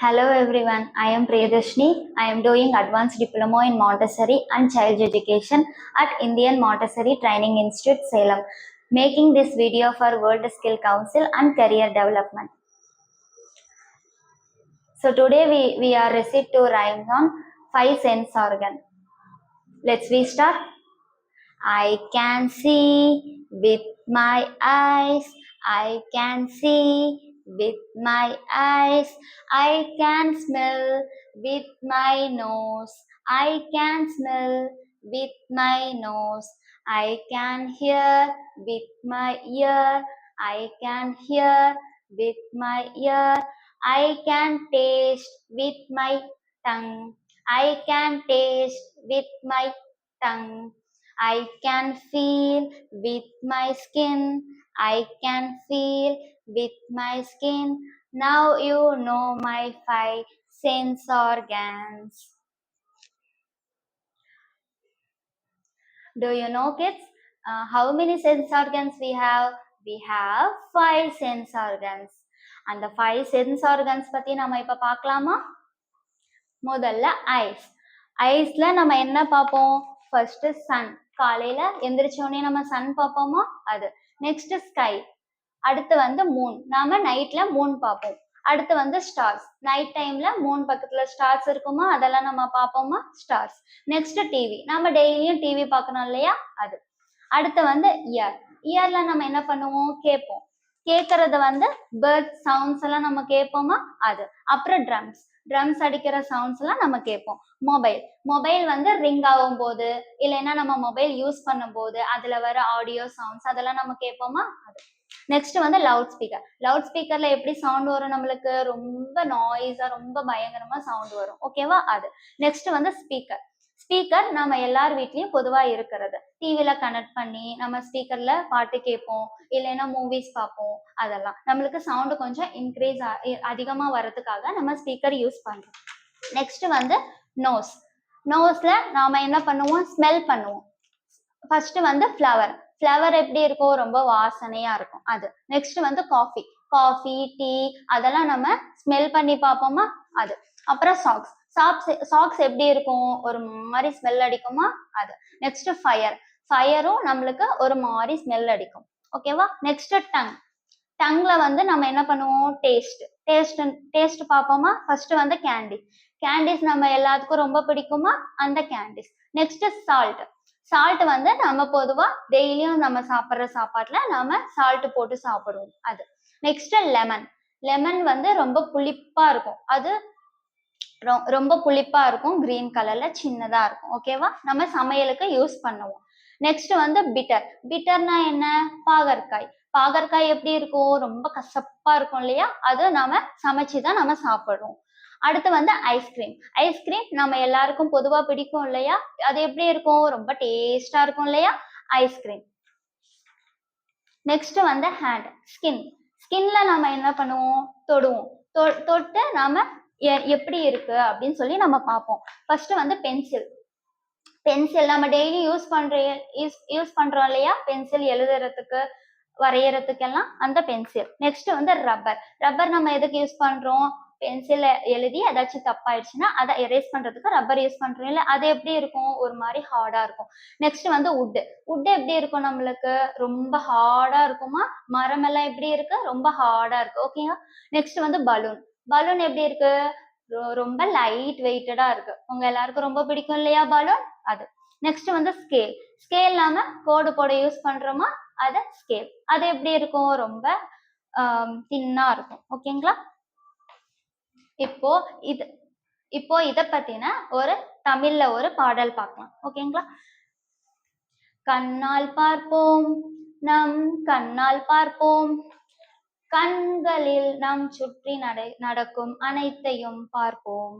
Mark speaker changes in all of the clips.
Speaker 1: Hello everyone, I am Priyadarshini. I am doing Advanced Diploma in Montessori and Child Education at Indian Montessori Training Institute, Salem, making this video for World Skill Council and Career Development. So today we are received to rhymes on 5 sense organ. Let's start. I can see with my eyes. I can see with my eyes. I can smell with my nose. I can smell with my nose. I can hear with my ear. I can hear with my ear. I can taste with my tongue. I can taste with my tongue. I can feel with my skin. I can feel with my skin. Now you know my 5 sense organs. Do you know, kids? How many sense organs we have? We have 5 sense organs. And the 5 sense organs பத்தி நாம இப்ப பார்க்கலாமா? முதல்ல ice. ஐஸ்ல நம்ம என்ன பார்ப்போம்? First sun. காலையில எந்திரிச்ச உடனே நம்ம சன் பார்ப்போமா? அது. Next sky. அடுத்து வந்து மூன். நாம நைட்ல மூன் பார்ப்போம். அடுத்து வந்து ஸ்டார்ஸ். நைட் டைம்ல மூன் பக்கத்துல ஸ்டார்ஸ் இருக்குமா? அதெல்லாம் நம்ம பார்ப்போமா? ஸ்டார்ஸ். Next TV. நம்ம டெய்லியும் டிவி பார்க்கணும் இல்லையா? அது. அடுத்து வந்து இயர். இயர்ல நம்ம என்ன பண்ணுவோம்? கேட்போம். கேட்கறது வந்து பேர்ட் சவுண்ட்ஸ் எல்லாம் நம்ம கேட்போமா? அது. அப்புறம் ட்ரம்ஸ் அடிக்கிற சவுண்ட்ஸ் எல்லாம் நம்ம கேட்போம். மொபைல் வந்து ரிங் ஆகும் போது இல்லைன்னா நம்ம மொபைல் யூஸ் பண்ணும் போது அதுல வர ஆடியோ சவுண்ட்ஸ் அதெல்லாம் நம்ம கேட்போமா? அது. நெக்ஸ்ட் வந்து லவுட் ஸ்பீக்கர்ல எப்படி சவுண்ட் வரும்? நம்மளுக்கு ரொம்ப நாய்ஸா ரொம்ப பயங்கரமா சவுண்ட் வரும். ஓகேவா? அது. நெக்ஸ்ட் வந்து ஸ்பீக்கர் நம்ம எல்லார் வீட்லயும் பொதுவா இருக்கிறது. டிவில கனெக்ட் பண்ணி நம்ம ஸ்பீக்கர்ல பாட்டு கேட்போம், இல்லைன்னா மூவிஸ் பார்ப்போம். அதெல்லாம் நம்மளுக்கு சவுண்ட் கொஞ்சம் இன்க்ரீஸ் அதிகமா வர்றதுக்காக நம்ம ஸ்பீக்கர் யூஸ் பண்றோம். நெக்ஸ்ட் வந்து நோஸ்ல நாம என்ன பண்ணுவோம்? ஸ்மெல் பண்ணுவோம். ஃபர்ஸ்ட் வந்து ஃப்ளவர் எப்படி இருக்கும்? ரொம்ப வாசனையா இருக்கும். அது. நெக்ஸ்ட் வந்து காஃபி டீ அதெல்லாம் நம்ம ஸ்மெல் பண்ணி பார்ப்போமா? அது. அப்புறம் சாக்ஸ் எப்படி இருக்கும்? ஒரு மாதிரி ஸ்மெல் அடிக்குமா? அது. நெக்ஸ்ட் ஃபயரும் நம்மளுக்கு ஒரு மாதிரி ஸ்மெல் அடிக்கும். ஓகேவா? நெக்ஸ்ட் டங்ல வந்து நம்ம என்ன பண்ணுவோம்? டேஸ்ட் பார்ப்போமா? ஃபர்ஸ்ட் வந்து கேண்டிஸ் நம்ம எல்லாத்துக்கும் ரொம்ப பிடிக்குமா? அந்த கேண்டிஸ். நெக்ஸ்ட் சால்ட் வந்து நம்ம பொதுவா டெய்லியும் நம்ம சாப்பிட்ற சாப்பாட்டுல நாம சால்ட் போட்டு சாப்பிடுவோம். அது. நெக்ஸ்ட் லெமன் வந்து ரொம்ப புளிப்பா இருக்கும். அது ரொம்ப புளிப்பா இருக்கும். கிரீன் கலர்ல சின்னதா இருக்கும். ஓகேவா? நம்ம சமையலுக்கு யூஸ் பண்ணுவோம். நெக்ஸ்ட் வந்து பிட்டர்னா என்ன? பாகற்காய் எப்படி இருக்கும்? ரொம்ப கசப்பா இருக்கும் இல்லையா? அது நாம சமைச்சுதான் நம்ம சாப்பிடுறோம். அடுத்து வந்து ஐஸ்கிரீம் நம்ம எல்லாருக்கும் பொதுவா பிடிக்கும் இல்லையா? அது எப்படி இருக்கும்? ரொம்ப டேஸ்டா இருக்கும் இல்லையா? ஐஸ்கிரீம். நெக்ஸ்ட் வந்து ஸ்கின்ல நம்ம என்ன பண்ணுவோம்? தொடுவோம். தொட்டு நாம எப்படி இருக்கு அப்படின்னு சொல்லி நம்ம பார்ப்போம். ஃபர்ஸ்ட் வந்து பென்சில் நம்ம டெய்லி யூஸ் பண்றோம் இல்லையா? பென்சில் எழுதுறதுக்கு வரையறதுக்கெல்லாம் அந்த பென்சில். நெக்ஸ்ட் வந்து ரப்பர் நம்ம எதுக்கு யூஸ் பண்றோம்? பென்சில் எழுதி ஏதாச்சும் தப்பாயிடுச்சுன்னா அதை எரேஸ் பண்றதுக்கு ரப்பர் யூஸ் பண்றோம் இல்ல? அது எப்படி இருக்கும்? ஒரு மாதிரி ஹார்டா இருக்கும். நெக்ஸ்ட் வந்து உட் எப்படி இருக்கும்? நம்மளுக்கு ரொம்ப ஹார்டா இருக்குமா? மரம் எல்லாம் எப்படி இருக்கு? ரொம்ப ஹார்டா இருக்கு. ஓகேங்களா? நெக்ஸ்ட் வந்து பலூன் எப்படி இருக்கு? ரொம்ப லைட் வெயிட்டடா இருக்கு. உங்க எல்லாருக்கும் ரொம்ப பிடிக்கும் இல்லையா பலூன்? அது. நெக்ஸ்ட் வந்து ஸ்கேல் நாம கோடு போட யூஸ் பண்றோமா? அது ஸ்கேல். அது எப்படி இருக்கும்? ரொம்ப தின்னா இருக்கும். ஓகேங்களா? இப்போ இத பத்தின ஒரு தமிழ்ல ஒரு பாடல் பார்க்கலாம். ஓகேங்களா? கண்ணால் பார்ப்போம், நம் கண்ணால் பார்ப்போம், கண்களில் நாம் சுற்றி நடக்கும் அனைத்தையும் பார்ப்போம்.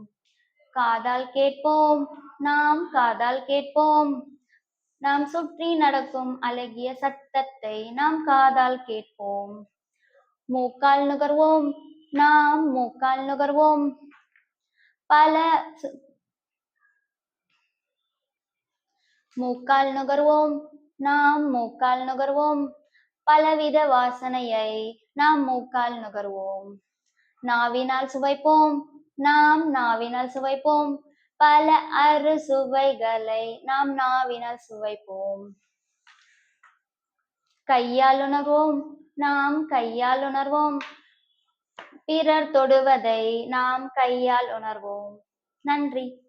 Speaker 1: காதால் கேட்போம், நாம் காதால் கேட்போம், நாம் சுற்றி நடக்கும் அழகிய சத்தத்தை நாம் காதால் கேட்போம். மூக்கால் நுகர்வோம், நாம் மூக்கால் நுகர்வோம், மூக்கால் நுகர்வோம், நாம் மூக்கால் நுகர்வோம், பலவித வாசனையை நாம் மூக்கால் நுகர்வோம். நாவினால் சுவைப்போம், நாம் நாவினால் சுவைப்போம். பல அறுசுவைகளை நாம் நாவினால் சுவைப்போம். கையால் உணர்வோம். நாம் கையால் உணர்வோம். பிறர் தொடுவதை நாம் கையால் உணர்வோம். நன்றி.